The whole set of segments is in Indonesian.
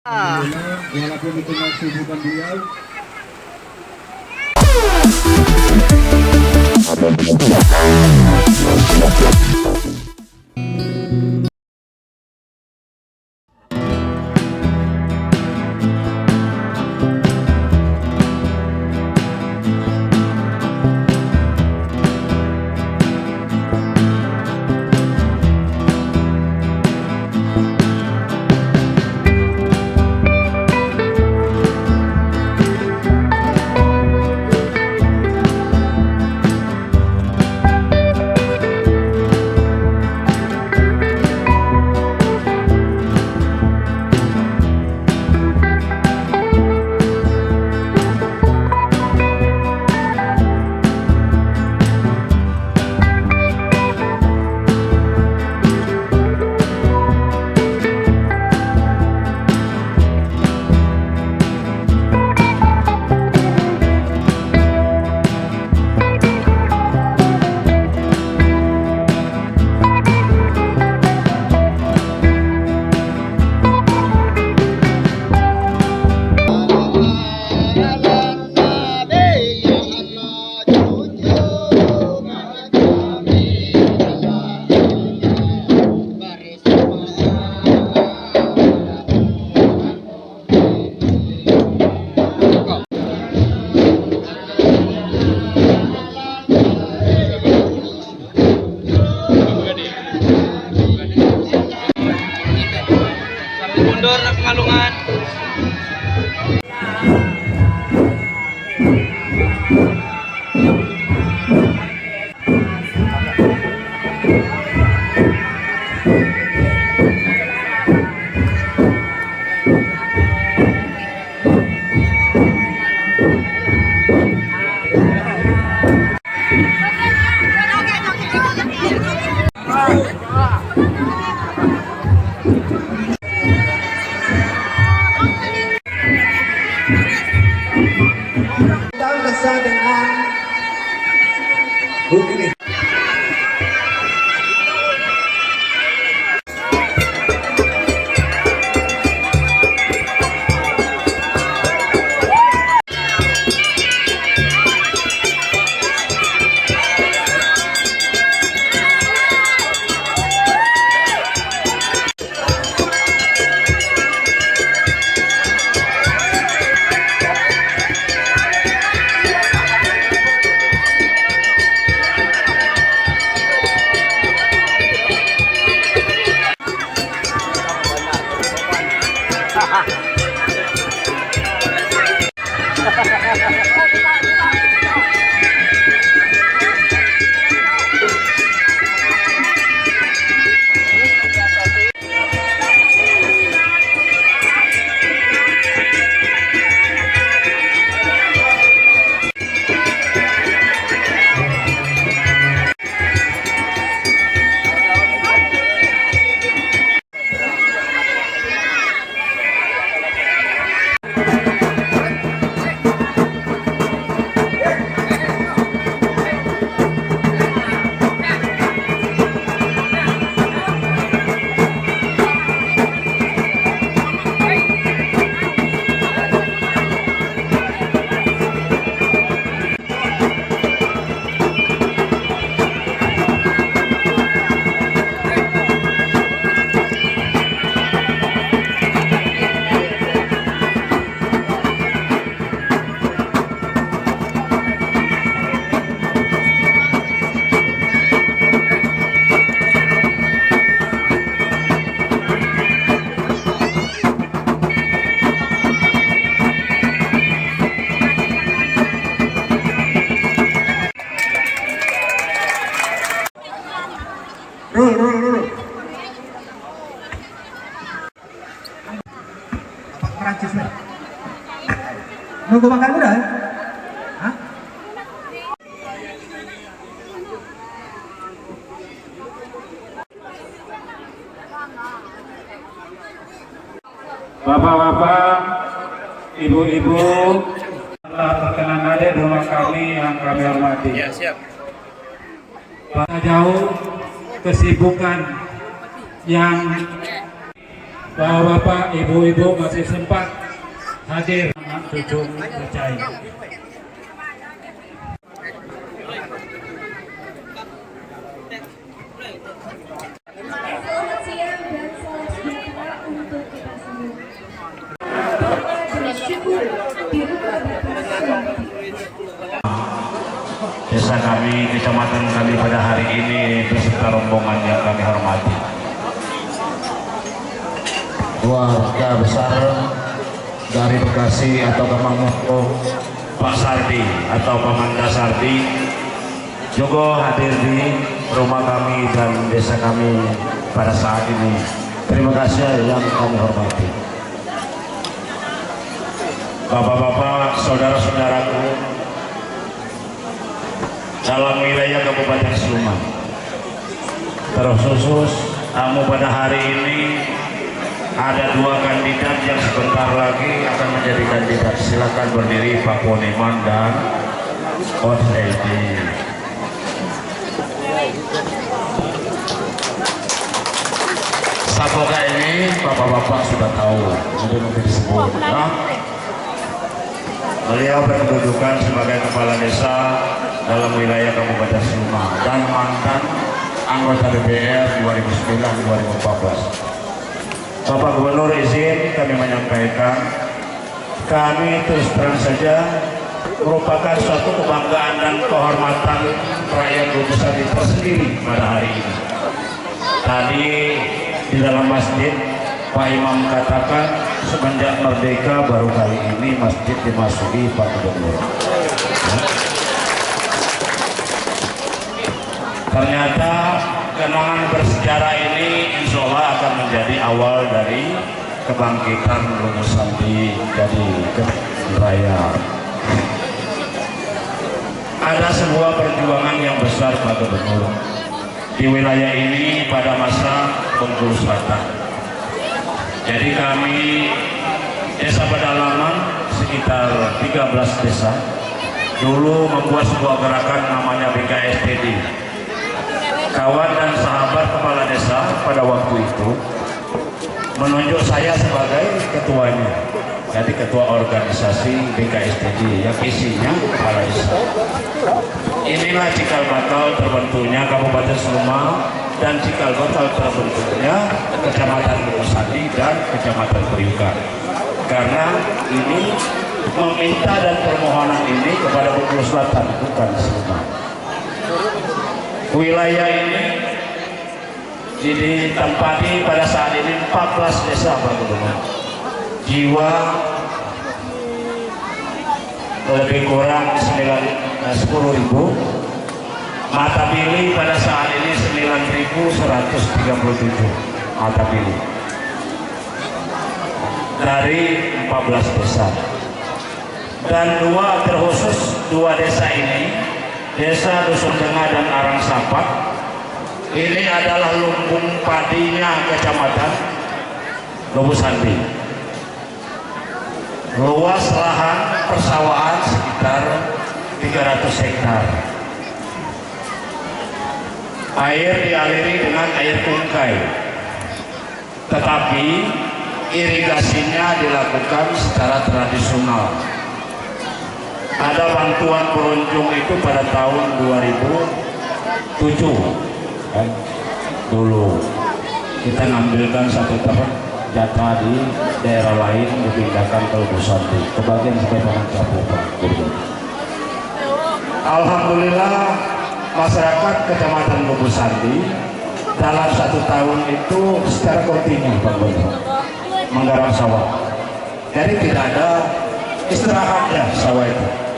Walaupun di tengah kesibukan beliau. Mundur na Pekalongan. Bersama dengan begini. Rul. Apa Perancis nih? Nunggu makan udah? Hah? Bapak-bapak, ibu-ibu, perkenan hadir rumah kami yang kami hormati. Ya, siap. Jauh kesibukan yang Bapak, ibu-ibu masih sempat hadir. Anak cucu percaya. Selamat siang dan salam sejahtera untuk kita semua. Doa dan syukur di rumah Bapak Suwanti. Desa kami, kecamatan kami pada hari ini beserta rombongan yang kami hormati. Keluarga besar dari Bekasi atau Kemangmoko, Pak Sardi atau Pamanda Sardi juga hadir di rumah kami dan desa kami pada saat ini. Terima kasih yang kami hormati. Bapak-bapak, saudara-saudaraku dalam wilayah Kabupaten Sleman, terkhusus tamu pada hari ini ada dua kandidat yang sebentar lagi akan menjadi kandidat. Silakan berdiri Pak Poniman dan Coach Edi. Sapoka ini bapak-bapak sudah tahu, sudah nanti disebut. Nah, beliau berkedudukan sebagai kepala desa dalam wilayah Kabupaten Sleman dan mantan anggota DPR 2009-2014. Bapak Gubernur izin kami menyampaikan, kami terus terang saja merupakan suatu kebanggaan dan kehormatan rakyat Lubusari itu tersendiri pada hari ini. Tadi di dalam masjid Pak Imam katakan semenjak merdeka baru kali ini masjid dimasuki Pak Gubernur. Ternyata kenangan bersejarah ini insya Allah akan menjadi awal dari kebangkitan Lubusari jadi raya. Ada sebuah perjuangan yang besar Pak Gubernur di wilayah ini pada masa Bengkulu Selatan. Jadi kami desa pedalaman sekitar 13 desa dulu membuat sebuah gerakan namanya BKSTD. Kawan dan sahabat kepala desa pada waktu itu menunjuk saya sebagai ketuanya, jadi ketua organisasi BKSTD yang isinya kepala desa. Inilah cikal bakal terbentuknya Kabupaten Sleman dan cikal bakal terbentuknya Kecamatan Lubusari dan Kecamatan Periukan. Karena ini meminta dan permohonan ini kepada Bengkulu Selatan, bukan Sleman. Wilayah ini ditempati pada saat ini 14 desa Pak Gubernur. Jiwa lebih kurang 10.000. Mata pilih pada saat ini 9.137 mata pilih dari 14 desa. Dan terkhusus dua desa ini, Desa Dusun Tengah dan Arang Sapak, ini adalah lumbung padinya Kecamatan Lubusari. Luas lahan persawahan sekitar 300 hektar. Air dialiri dengan air tungkai, tetapi irigasinya dilakukan secara tradisional. Ada bantuan beruntung itu pada tahun 2007 kan? Dulu kita ngambilkan satu tempat jatah di daerah lain dipindahkan ke Lubusari, kebagian sebagai penangkapan. Alhamdulillah masyarakat Kecamatan Lubusari dalam 1 tahun itu secara kontinu menggarap sawah, jadi tidak ada istirahatnya sawah itu.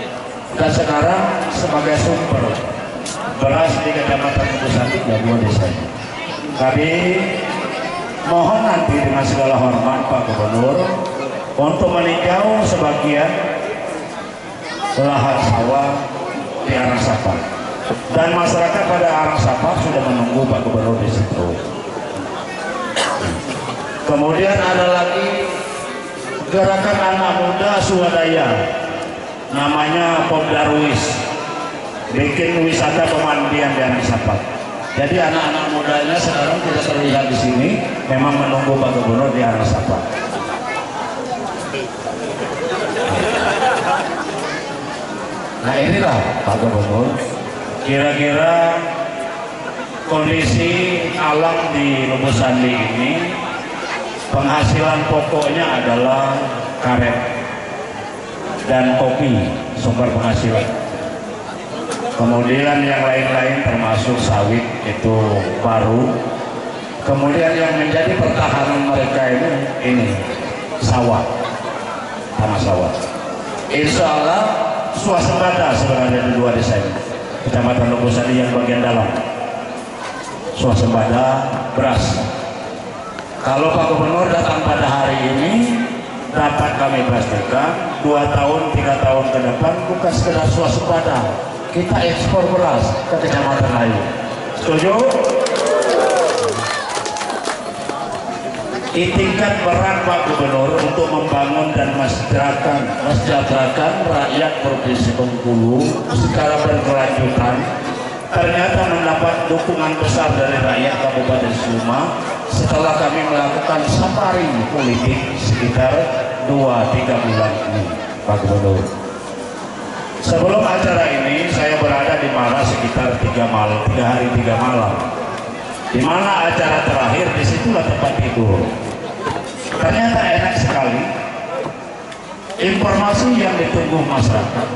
Dan sekarang sebagai sumber beras di Kecamatan Lubusari ya 2 desa. Kami mohon nanti dengan segala hormat Pak Gubernur untuk meninjau sebagian lahan sawah di Arang Sapak. Dan masyarakat pada Arang Sapak sudah menunggu Pak Gubernur di situ. Kemudian ada lagi gerakan anak muda swadaya, namanya Pom Darwis, bikin wisata pemandian di Arang Sapak. Jadi anak-anak mudanya sekarang tidak terlihat di sini, memang menunggu Pak Gubernur di arah Sapa. Nah inilah Pak Gubernur, kira-kira kondisi alam di Lubuk Sandi ini, penghasilan pokoknya adalah karet dan kopi, sumber penghasilan. Kemudian yang lain-lain termasuk sawit itu baru. Kemudian yang menjadi pertahanan mereka ini sawah, tanah sawah. Insya Allah swasembada sebenarnya di dua desa ini, Kecamatan Lubuk Sandi yang bagian dalam. Swasembada beras. Kalau Pak Gubernur datang pada hari ini, dapat kami pastikan 2 tahun 3 tahun ke depan bukan sekedar swasembada, kita ekspor beras ke kecamatan lain. Setuju? Itikad peran Pak Gubernur untuk membangun dan mesejahterakan rakyat Provinsi Bengkulu secara berkelanjutan ternyata mendapat dukungan besar dari rakyat Kabupaten Suma setelah kami melakukan safari politik sekitar 2-3 bulan ini, Pak Gubernur. Sebelum acara ini saya berada di Mara sekitar 3 hari 3 malam. Di mana acara terakhir, disitulah tempat tidur. Ternyata enak sekali. Informasi yang ditunggu masyarakat.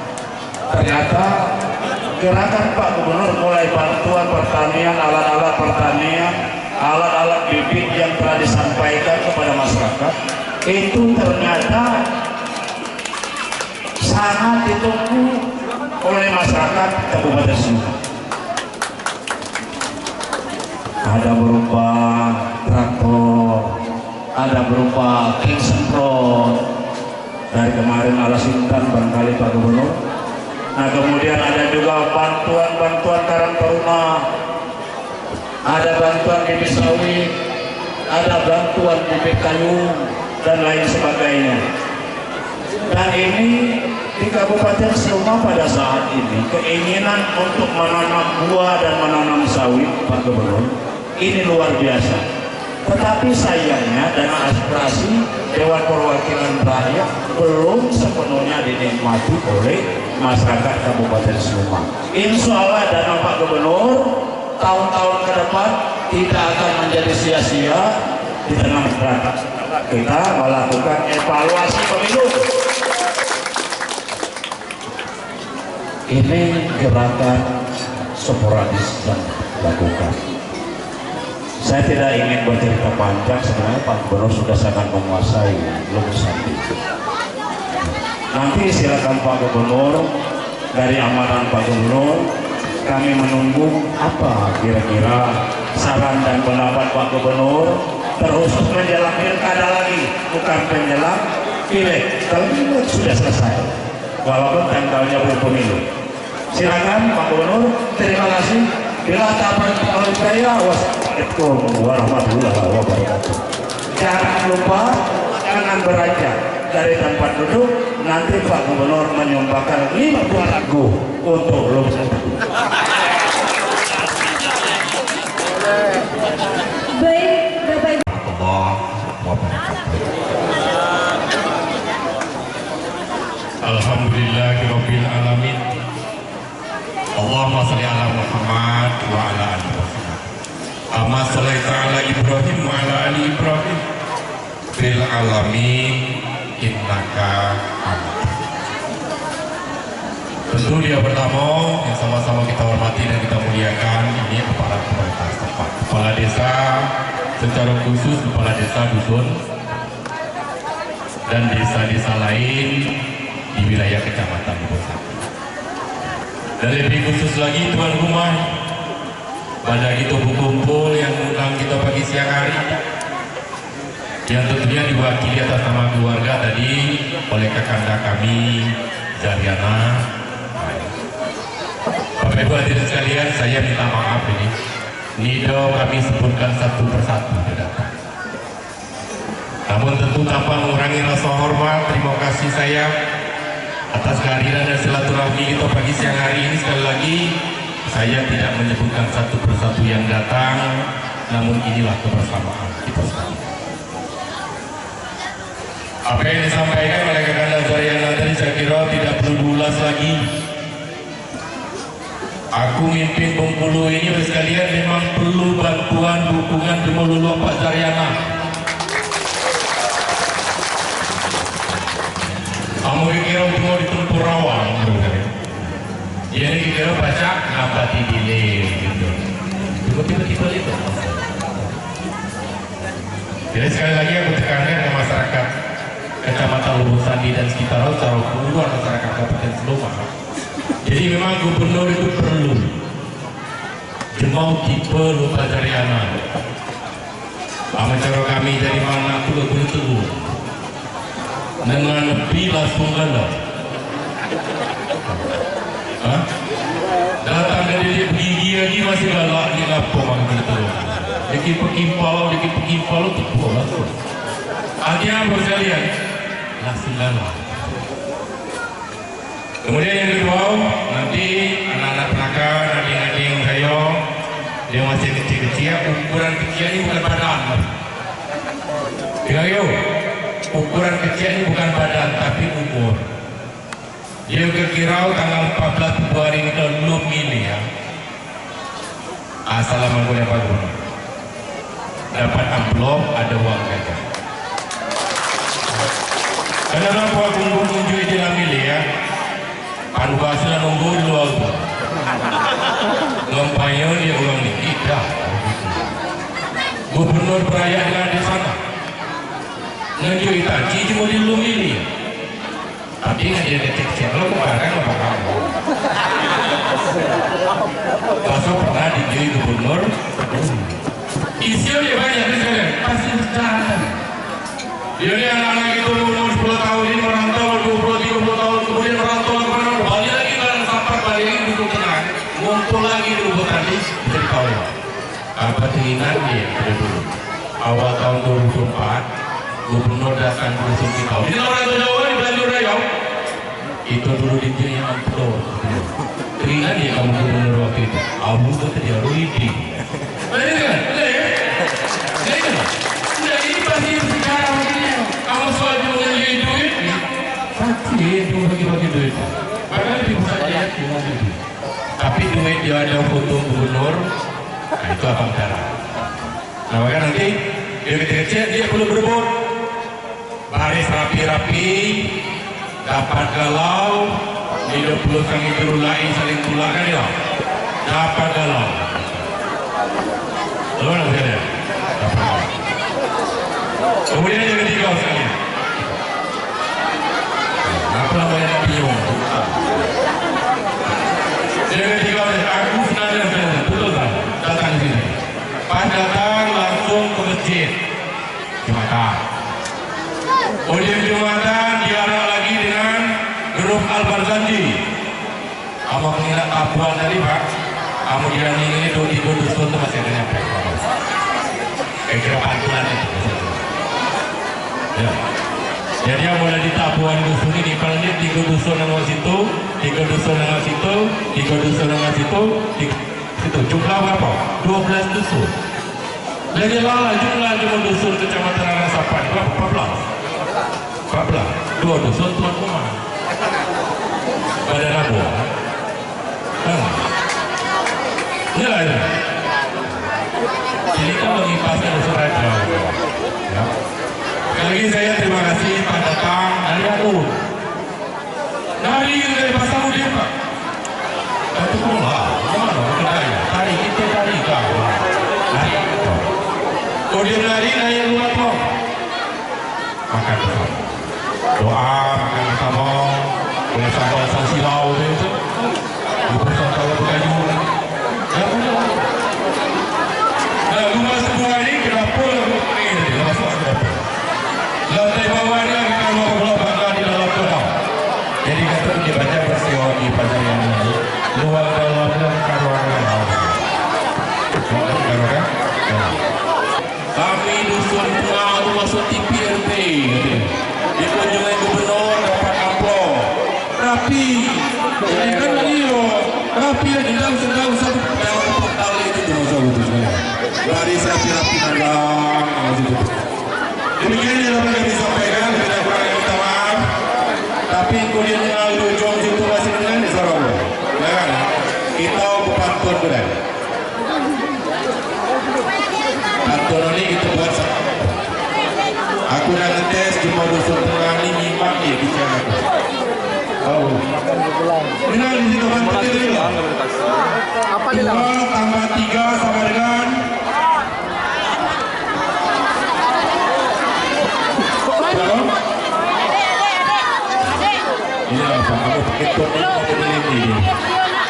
Ternyata gerakan Pak Gubernur mulai bantuan pertanian, alat-alat pertanian, alat-alat bibit yang telah disampaikan kepada masyarakat, itu ternyata sangat ditunggu oleh masyarakat Kabupaten Suma. Ada berupa traktor, ada berupa king semprot dari kemarin alas intan barangkali Pak Gubernur. Nah kemudian ada juga bantuan karang taruna, ada bantuan bibit sawit, ada bantuan bibit kayu dan lain sebagainya. Dan ini di Kabupaten Suma pada saat ini keinginan untuk menanam buah dan menanam sawit Pak Gubernur ini luar biasa. Tetapi sayangnya dana aspirasi Dewan Perwakilan Rakyat belum sepenuhnya dinikmati oleh masyarakat Kabupaten Suma. Insya Allah dana Pak Gubernur tahun-tahun ke depan tidak akan menjadi sia-sia di tengah masyarakat. Kita melakukan evaluasi pemilu. Ini gerakan sporadis dan dilakukan. Saya tidak ingin bercerita panjang, sebenarnya Pak Gubernur sudah sangat menguasai Lubuk Sandi. Nanti silakan Pak Gubernur, dari amanah Pak Gubernur, kami menunggu apa kira-kira saran dan pendapat Pak Gubernur, terkhusus menjelang pilkada lagi, bukan menjelang pileg. Kalau itu sudah selesai, walaupun tanggalnya belum pemilu. Silakan Pak Gubernur, terima kasih. Bila tak oleh saya, wassalamualaikum warahmatullahi wabarakatuh. Jangan lupa, jangan beranjak dari tempat duduk. Nanti Pak Gubernur menyumbangkan 5 buah lagu untuk Lubuk Sandi. Baik, Bapak Ibu. Allah wabarakatuh. Alhamdulillahirabbil alamin. Allahumma shalli ala Muhammad wa ala ali Muhammad. Amma shallaita ala Ibrahim wa ala ali Ibrahim fil alamin innaka Hamid. Tentu dia pertama yang sama-sama kita hormati dan kita muliakan ini kepala pemerintah setempat, kepala desa, secara khusus kepala desa dusun dan desa-desa lain di wilayah Kecamatan Lubuk Sandi. Dan lebih khusus lagi tuan rumah pada itu kumpul yang mengundang kita pagi siang hari, yang tentunya diwakili atas nama keluarga tadi oleh kakanda kami Zariana. Bapak Ibu hadirin sekalian, saya minta maaf ini Nido kami sebutkan satu persatu datang. Namun tentu tanpa mengurangi rasa hormat, terima kasih saya atas kehadiran dan silaturahmi kita pagi siang hari ini. Sekali lagi Saya tidak menyebutkan satu persatu yang datang, namun inilah kebersamaan kita sekalian. Apa yang disampaikan oleh Kakanda Zaryana tadi saya kira tidak perlu diulas lagi. Aku mimpin Bengkulu ini sekalian memang perlu bantuan, dukungan Demolulu Pak Zaryana. Kamu kira cuma di tempur rawang, jadi kira baca nabati delay gitu. Tiba-tiba itu. Jadi sekali lagi aku tekankan ke masyarakat Kecamatan Lubuk Sandi dan sekitar secara keseluruhan masyarakat Kabupaten Sleman. Jadi memang gubernur itu perlu jemau tipe Lupa Zaryana. Cara kami dari mana pula guru teguh dengan lebih langsung galau. Datang dari dia gigi lagi masih galak di lapor makan gitu. Dikit pekimpal tu bola tu. Artinya apa sekalian? Langsung galak. Kemudian yang kedua, nanti anak-anak pelakar, adik-adik saya, dia masih kecil-kecil, ukuran kecil ini bukan badan. Dengar yuk, ukuran kecil ini bukan badan, tapi umur. Dia kira tanggal 14 Februari ini belum milih ya. Assalamualaikum ya Pak Gubernur. Dapat amplop, ada uang gajah. Kenapa aku menunjuk itu dalam milih ya? Anu bahasa nunggu di luar tu. Lempaynya dia ulang ni. Tidak. Gubernur beraya dengan di sana. Nganjuk Itachi cuma di lu milih. Tapi dia kecil-kecil. Kalau kemarin apa kamu? Pasal pernah dijui gubernur. Isinya dia banyak di sana. Pasti berjalan. Dia ni anak-anak itu umur 10 tahun ini merantau 20-30 tahun kemudian merantau balik lagi ke Sampar balik lagi duduk tenang ngumpul lagi di Lubuk tadi jadi kawin. Apa keinginan dia dulu awal tahun 2004 gubernur datang ke Sunti Kau di orang Jawa di Belanjur Raya itu dulu di sini yang amplop keinginan dia kamu gubernur waktu itu abu kata dia Ruidi benar kan? Benar ya? Benar kan? Sudah ini pasti sekarang kamu soal jualan duit pasti itu bagi-bagi duit padahal lebih besar dia tapi duit dia ada foto gubernur nah itu abang cara nah maka nanti dia kecil-kecil dia perlu berebut baris rapi-rapi dapat galau hidup perlu saling terulai saling tulakan ya dapat galau lalu nak sekalian dapat galau kemudian yang ketiga sekalian apa namanya bingung yang ketiga aku sebenarnya betul tak datang di sini pas datang langsung ke masjid Jumatan kemudian Jumatan diarak lagi dengan grup Al-Barzanji kamu mengingat tabuan tadi Pak kamu jalan ini tiga dusun itu masih ada nyampe kira pantulan itu ya. Jadi yang mulai di tabuan dusun ini kalau dia 3 dusun yang situ 3 dusun yang situ 3 dusun yang situ situ jumlah berapa? 12 dusun jadi lala jumlah dusun kecamatan Arasapan berapa? 14 2 dusun tuan rumah pada Rabu ya ini jadi kalau ngipasnya dusun raja ya lagi saya terima kasih Pak datang dari Anu dari Pasar Udin Pak itu pula mana tari kita tari kau kemudian lari naik rumah tu makan bersama doa makan bersama boleh sama asal silau itu bersama kalau berkayu nah rumah semua ini kenapa ini masuk ke dapur lantai bawahnya kita mau berlapakkan di dalam kodam jadi kata dia baca peristiwa di pasar yang ini luar dalamnya karuan kami dusun tengah itu masuk TPRT di kunjungan gubernur dapat amplop rapi jadi kan lagi rapi sedang Tapi kemudian lalu jom situ masih dengan ni seorang buat. Jangan. Kita pantun bukan. Pantun ni kita buat. Aku dah ngetes di modus tengah ni memang dia bicara. Oh. Benar di situ pantun itu. Apa dia 2 tambah 3 sama dengan ini apa? Kamu pakai top ini.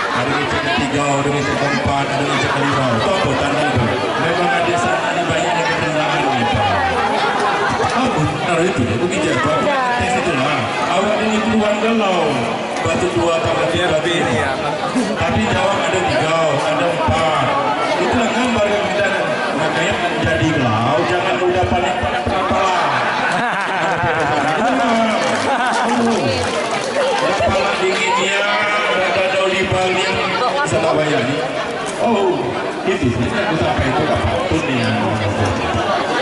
Ada yang cakap 3, ada yang cakap 4, ada yang cakap 5. Itu apa tanda itu? Memang ada sana ada banyak yang ketenangan ni. Apa? Benar itu. Itu bijak. Tes itu lah. Awak ini keluar galau. Batu 2 tambah 3 ini. Tapi jawab ada 3, ada 4. Itulah gambar yang kita. Makanya menjadi galau. Jangan mudah panik pada kepala. Kepala dinginnya ada olival yang salah bayar ni. Oh, itu aku sampai itu kapal ni.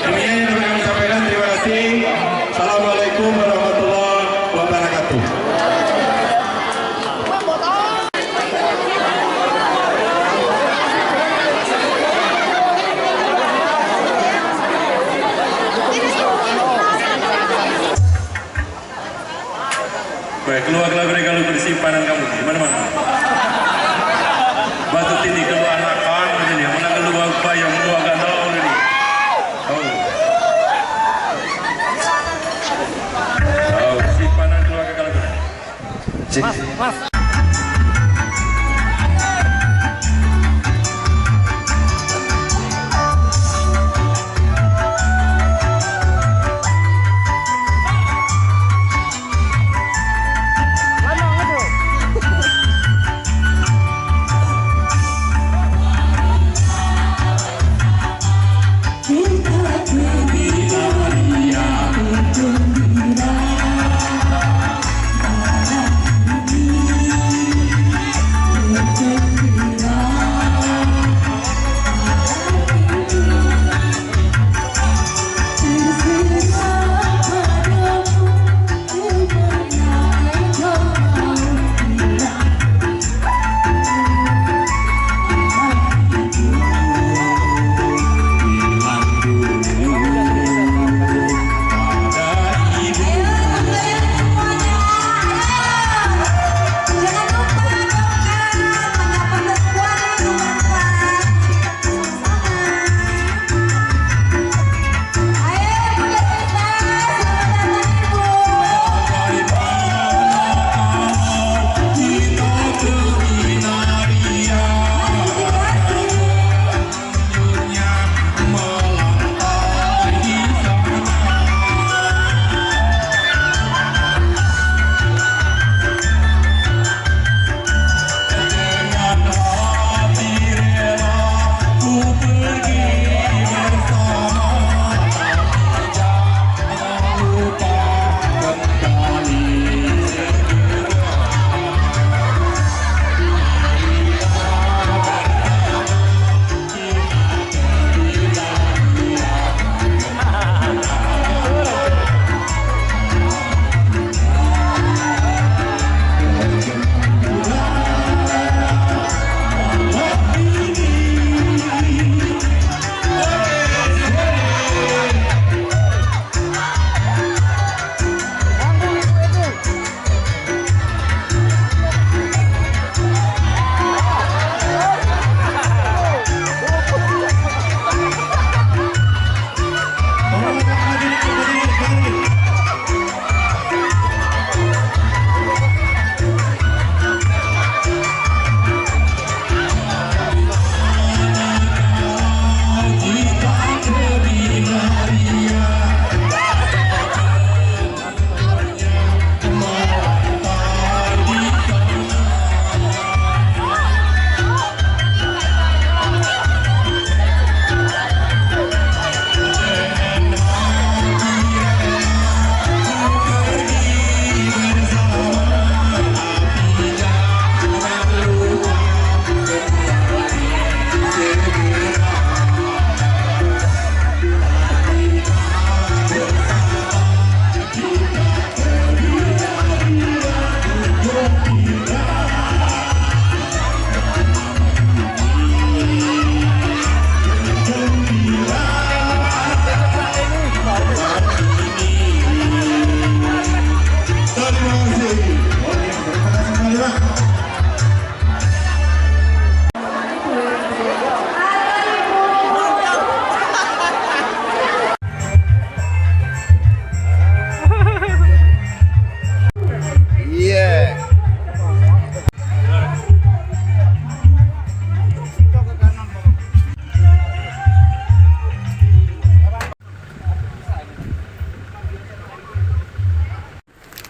Demikian yang dapat kami sampaikan. Terima kasih. Assalamualaikum warahmatullahi wabarakatuh. Baik, keluarlah mereka lu bersimpanan kamu di mana-mana. Batu ini kalau anakan macam ni, mana kalau apa yang mau agak tahu ni. Oh, simpanan keluarga kalau Mas. Gembira,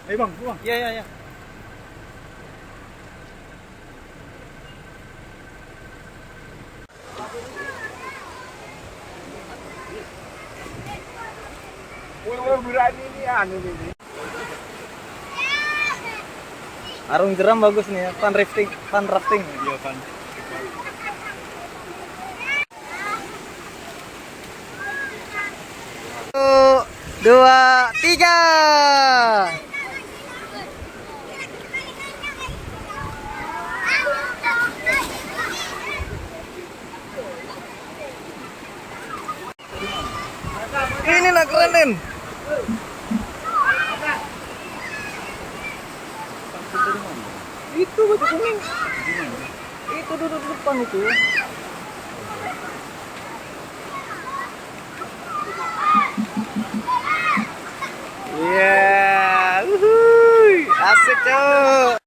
Ayo bang, bang. Iya. Berani nih anu ini. Arung jeram bagus nih ya, fun rafting. Iya kan. Satu, dua, tiga. Ini lah kerenin. Itu baju kuning. Itu duduk depan itu. Iya, asik cok.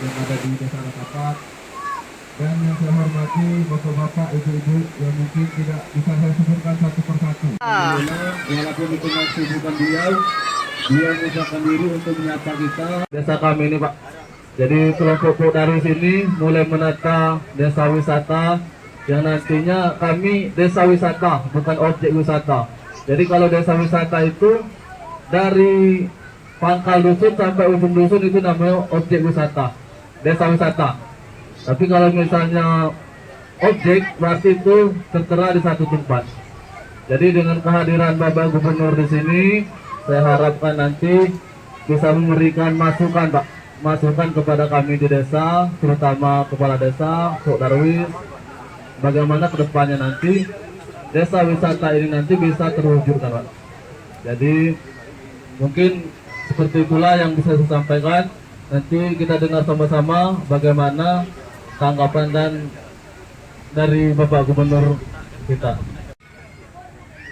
yang ada di desa Ratapat, dan yang saya hormati bapak-bapak, ibu-ibu yang mungkin tidak bisa saya sebutkan satu persatu. Walaupun di tengah kesibukan dia menyatakan diri untuk menyapa kita. Desa kami ini Pak, jadi kelompok dari sini mulai menata desa wisata yang nantinya kami desa wisata, bukan objek wisata. Jadi kalau desa wisata itu dari pangkal dusun sampai ujung dusun itu namanya objek wisata, desa wisata. Tapi kalau misalnya objek berarti itu tertera di satu tempat. Jadi dengan kehadiran Bapak Gubernur di sini, saya harapkan nanti bisa memberikan masukan Pak, masukan kepada kami di desa, terutama kepala desa, Sok Darwis, bagaimana kedepannya nanti desa wisata ini nanti bisa terwujudkan Pak. Jadi mungkin seperti itulah yang bisa saya sampaikan. Nanti kita dengar sama-sama bagaimana tanggapan dan dari Bapak Gubernur kita.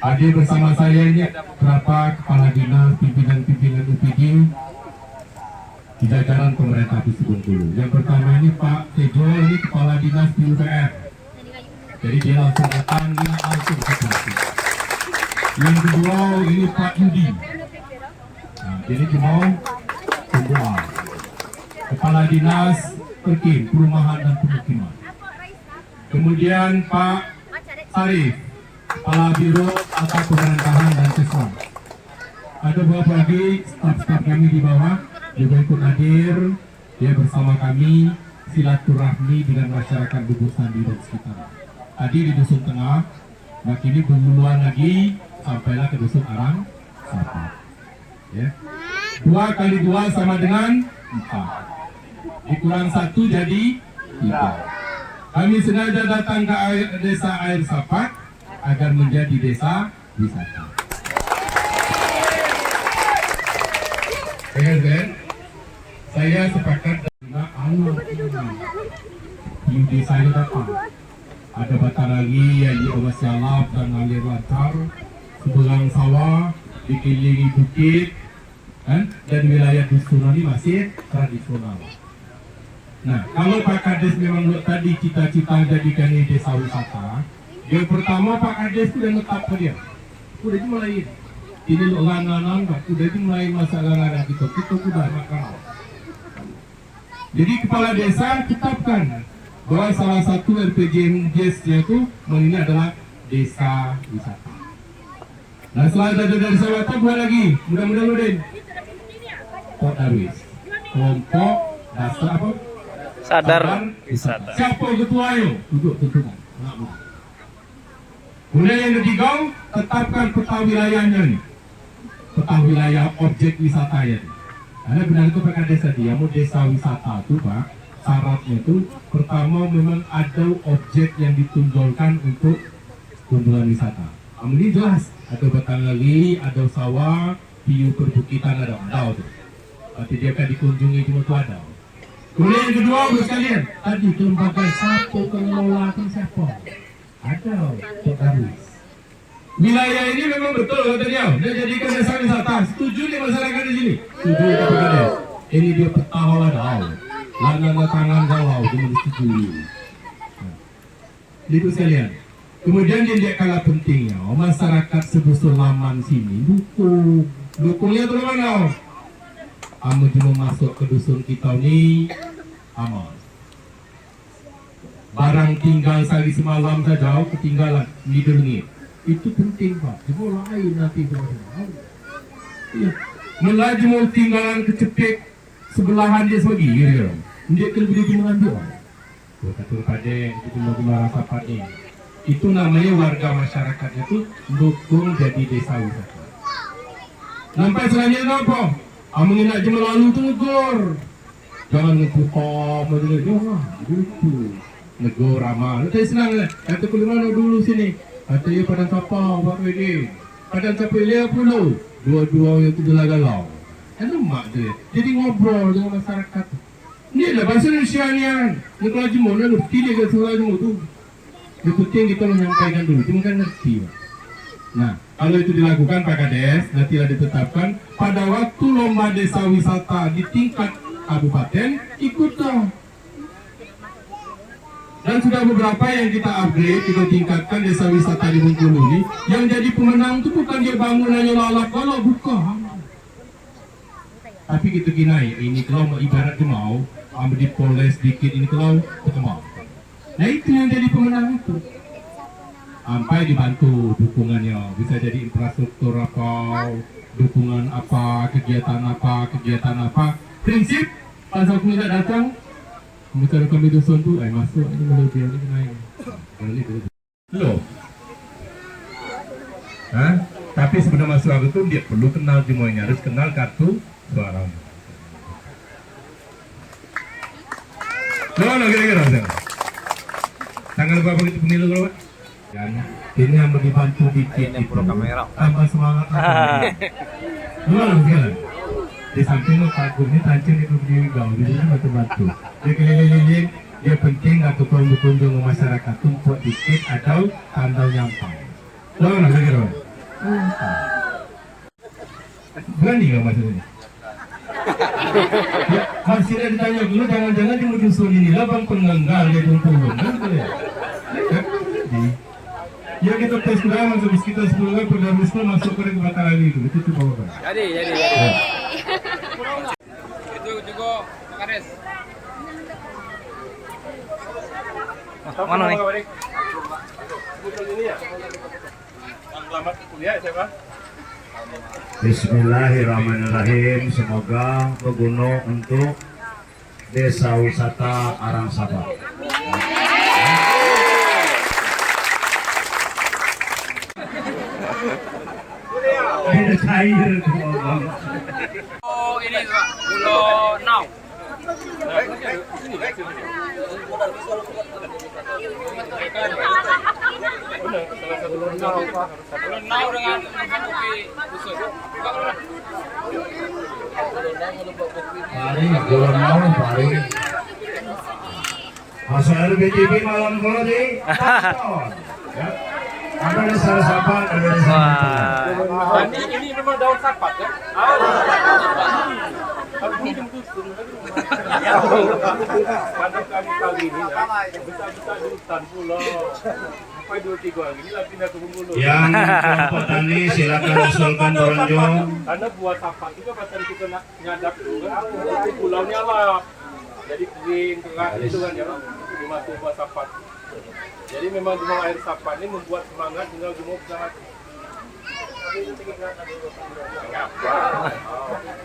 Hadir bersama saya ini beberapa kepala dinas, pimpinan-pimpinan UPD di jajaran pemerintah Provinsi Bengkulu. Yang pertama ini Pak Tejo, ini kepala dinas PUPR. Jadi dia langsung datang, dia langsung ke lokasi. Yang kedua ini Pak Yudi. Nah, jadi cuma kedua kepala dinas Perkim, Perumahan dan Pemukiman. Kemudian Pak Sarif, Kepala Biro atau Pemerintahan dan Siswa. Ada beberapa lagi staf-staf kami di bawah juga ikut hadir. Dia bersama kami silaturahmi dengan masyarakat Bubur Sandi dan sekitar. Tadi di Dusun Tengah, nah kini bermuluan lagi sampailah ke Dusun Arang Sapa. Ya. 2 kali 2 sama dengan 4. Dikurang 1 jadi 3. Kami sengaja datang ke desa Air Sapat agar menjadi desa wisata. Kan? Saya sepakat dengan di desa ini datang. Ada batar lagi yang diawasialap dan ngalir lancar, sebelang sawah, dikelilingi bukit, kan? Dan wilayah dusun ini masih tradisional. Nah, kalau Pak Kades memang tadi cita-cita jadikan ini desa wisata, yang pertama Pak Kades sudah netap ke dia. Udah dimulai. Ini lo langanan, udah dimulai masalah langan kita sudah makan. Jadi kepala desa tetapkan bahwa salah satu RPJMDes-nya itu ini adalah desa wisata. Nah, setelah ada desa wisata, buat lagi, mudah-mudahan Pak Darwis, kelompok dasar apa? Sadar wisata. Siapa ketua ayo? Duduk tentukan. Kemudian yang ketiga, tetapkan peta wilayahnya nih. Peta wilayah objek wisata ya. Karena benar itu Pak Kades tadi, ya mau desa wisata itu Pak, syaratnya itu pertama memang ada objek yang ditunjukkan untuk kunjungan wisata. Ini jelas, ada batang lali, ada sawah, hiu perbukitan, ada tuh. Berarti dia akan dikunjungi cuma itu ada. Kemudian yang kedua, sekalian, tadi lembaga satu pengelola itu siapa? Ada, Pak Darwis. Wilayah ini memang betul kata dia jadikan desa wisata. Setuju nih masyarakat di sini? Setuju Pak Kades. Ini dia petahol ada. Lana tangan galau di menyetujui. Itu sekalian. Kemudian yang dia kalah pentingnya, masyarakat sebesar laman sini dukungnya tuh mana? Kamu cuma masuk ke dusun kita ni, aman. Barang tinggal sehari semalam saja, ketinggalan di dengit. Itu penting Pak. Jumlah lain nanti semua. Ya. Melaju mau tinggalan kecepek sebelahan dia sebagi, ya. Dia kan begitu mengambil. Kata pada itu cuma rasa pada. Itu namanya warga masyarakatnya itu dukung jadi desa wisata. Sampai selanjutnya apa? Amun nak je lalu tu negur. Jangan ngepukom jangan gitu. Negur amal. Tapi senang lah. Kata keluar dulu sini. Kata dia pada siapa Pak Wedi. Pada siapa dia puluh. Dua-dua yang tu galau. Kan lemak dia. Jadi ngobrol dengan masyarakat. Ni lah bahasa Indonesia ni kan. Ni kalau jemur lah ngerti dia kat sekolah jemur tu. Yang penting kita menyampaikan dulu, cuma kan ngerti. Nah, kalau itu dilakukan Pak Kades, nanti ditetapkan pada waktu lomba desa wisata di tingkat kabupaten, ikutlah. Dan sudah beberapa yang kita upgrade, kita tingkatkan desa wisata di Bengkulu ini. Yang jadi pemenang itu bukan dia bangunannya lalap kalau bukan. Tapi kita kinai, ini kalau ibarat dia mau, ambil dipoles sedikit, ini kalau ketemu. Nah itu yang jadi pemenang itu. Sampai dibantu dukungannya, bisa jadi infrastruktur apa, dukungan apa, kegiatan apa. Prinsip, pasal aku tidak datang, misalnya kami dusun tu, masuk, ini boleh dia, ini naik. Loh. Tapi sebelum masuk itu dia perlu kenal semuanya, harus kenal kartu suara. Loh, kira-kira. Tanggal berapa itu pemilu kalau Pak? Dan ini yang dibantu dikit itu tambah semangat. Luar biasa. Di samping kagumnya tancung itu berdiri gaul, jadi bantu-bantu. Dia keliling-keliling, dia penting atau kunjung masyarakat tumpuk dikit atau tandal nyampang. Luar kira-kira. Berani nggak maksudnya? Ya, masih ada ditanya dulu, jangan-jangan di dusun ini lah bang pengenggal dia turun kan? Ya kita tes sudah masuk kita 10 kali perda masuk ke batal lagi itu coba bang. Jadi. Itu juga Pak Kades. Mana nih? Selamat kuliah siapa? Bismillahirrahmanirrahim. Semoga berguna untuk desa wisata Arang Sabah. Oh ini Pak, Pulau Nau. Pulau Nau dengan menghadapi dusun. Paling Pulau Nau paling. Masuk RBJB malam kalau di ya. Ada desa sapat, ada desa. Ini memang daun sapat kan? Kami kali ini besar-besar di hutan pulau. Sampai 2-3 ini lah pindah ke Bengkulu. Yang kelompok tani silakan usulkan Toronjong. Karena buat sapat juga pasal kita nak nyadap juga. Pulaunya lah. Jadi kering, keras itu kan ya. Dimasuk buat sapat. Jadi memang cuma air sapat ini membuat semangat tinggal cuma usaha.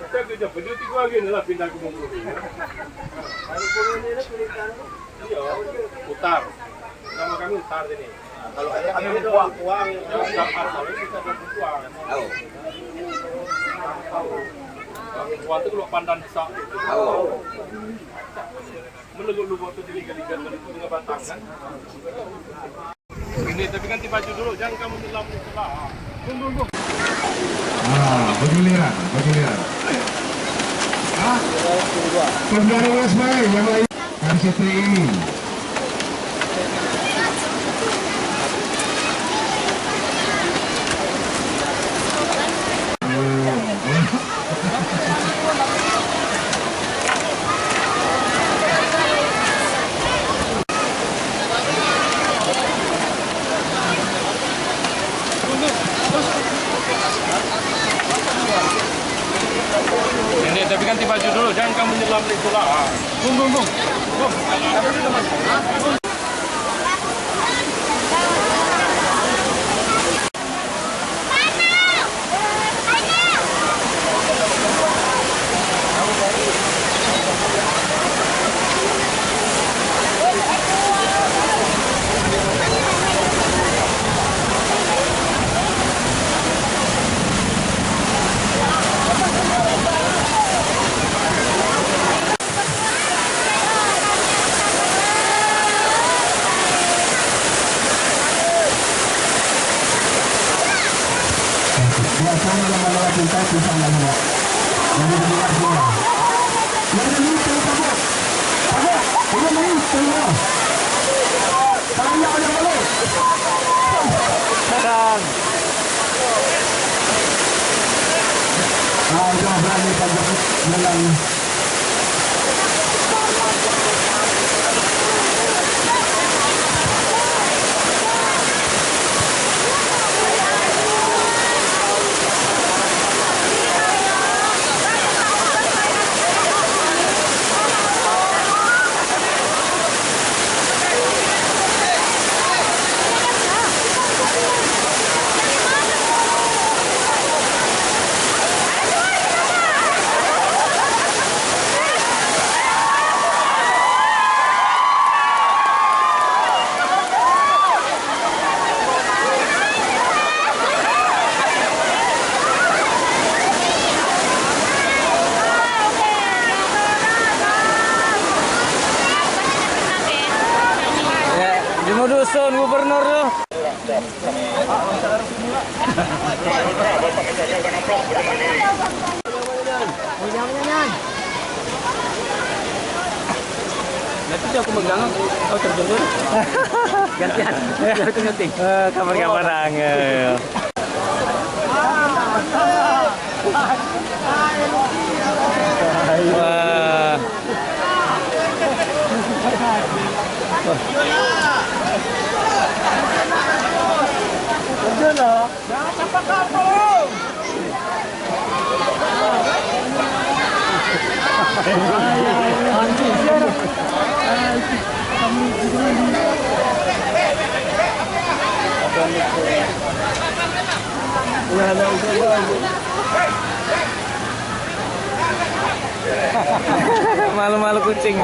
Saya kerja berdua 3 hari ni lah pindah ke Bengkulu. Iya, Utar. Nama kami Utar ini. Kalau ada kami kuang yang dapat kalau kita dapat kuang. Kuang itu kalau pandan besar. Meleguk-leguk tu dilihat-lihat itu dengan batang kan. Ini tapi ganti baju dulu, jangan kamu dalam sebelah. Tunggu. Bergiliran. Saudara Wasmai yang lain RCT ini. dalam itulah. Bung. Biasanya lama-lama cinta bisa lama. Jadi dengar semua. Jadi lupa kamu. Udah main semua. Tanya ada balik. Kadang. Jangan berani pada menang. Di mau dusun gubernur lu. Nanti aku megang, kau terjun. Gantian, biar aku nyeting. Kabar-kabar angel. Wah. Malu-malu kucing.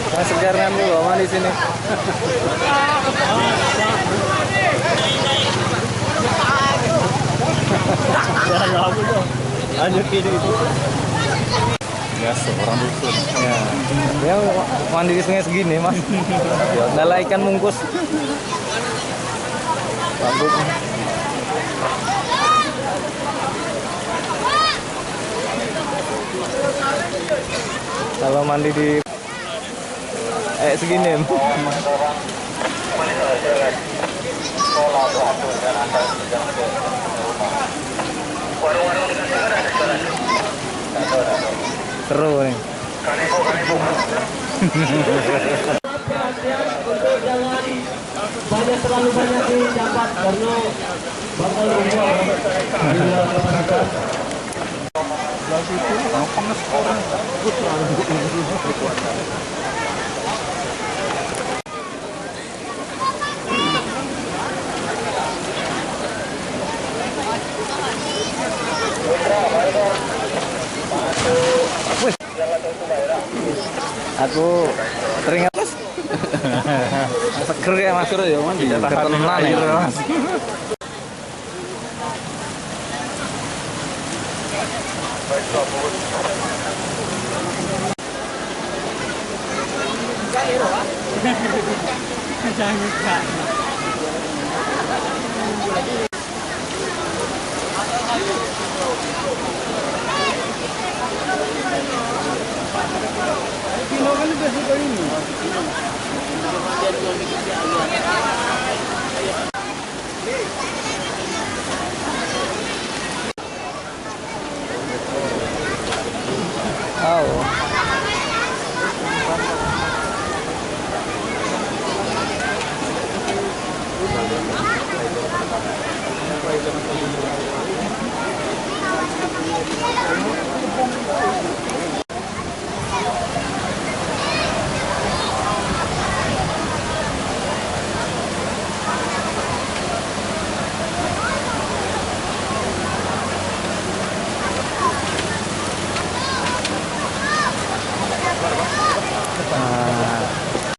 Nah, segarnya dulu aman di sini. Lanjut ini. Ya, seorang dusun. Ya, mandi di sungai segini, Mas. Ya, udah ikan mungkus. Bagus. Kalau mandi di segini. Seru nih. Banyak terlalu banyak didapat karena bakal membuat bila masyarakat. Aku teringat seger ya Mas ya mandi ketenan ya Mas.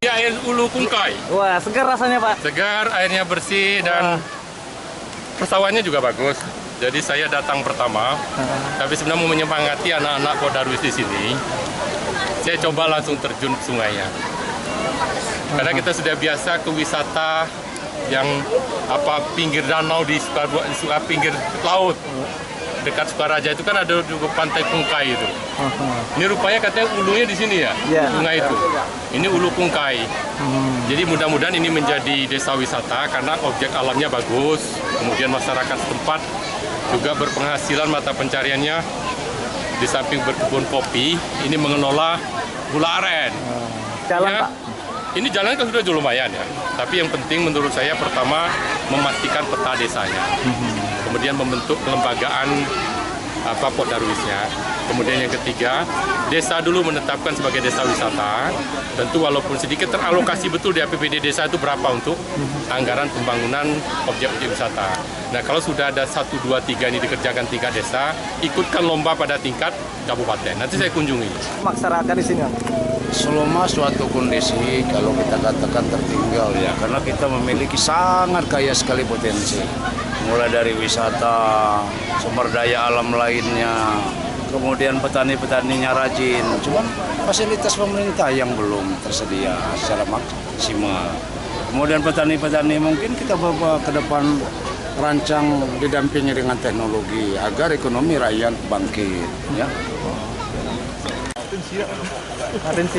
Ini air Ulu Kungkai. Wah, segar rasanya, Pak. Segar, airnya bersih dan pesawatnya juga bagus. Jadi saya datang pertama, tapi sebenarnya mau menyemangati anak-anak Kodarwis di sini. Saya coba langsung terjun ke sungainya. Karena kita sudah biasa ke wisata yang pinggir danau di pinggir laut. Dekat Sukaraja itu kan ada juga pantai Kungkai itu. Ini rupanya katanya ulunya di sini ya, sungai itu. Ini Ulu Kungkai. Jadi mudah-mudahan ini menjadi desa wisata karena objek alamnya bagus. Kemudian masyarakat setempat juga berpenghasilan, mata pencariannya di samping berkebun kopi, ini mengelola gula aren. Jalan, Ya, Pak. ini jalan kan sudah lumayan ya. Tapi yang penting menurut saya pertama memastikan peta desanya. Kemudian membentuk kelembagaan Kodarwisnya. Kemudian yang ketiga, desa dulu menetapkan sebagai desa wisata. Tentu walaupun sedikit teralokasi betul di APBD desa itu berapa untuk anggaran pembangunan objek-objek wisata. Nah kalau sudah ada 1, 2, 3 ini dikerjakan tingkat desa, ikutkan lomba pada tingkat kabupaten. Nanti saya kunjungi. Masyarakat di sini, Pak. Selama suatu kondisi kalau kita katakan tertinggal ya, karena kita memiliki sangat kaya sekali potensi, mulai dari wisata, sumber daya alam lainnya, kemudian petani-petaninya rajin, cuma fasilitas pemerintah yang belum tersedia secara maksimal. Kemudian petani-petani mungkin kita bawa ke depan rancang didampingi dengan teknologi agar ekonomi rakyat bangkit ya. Atensi.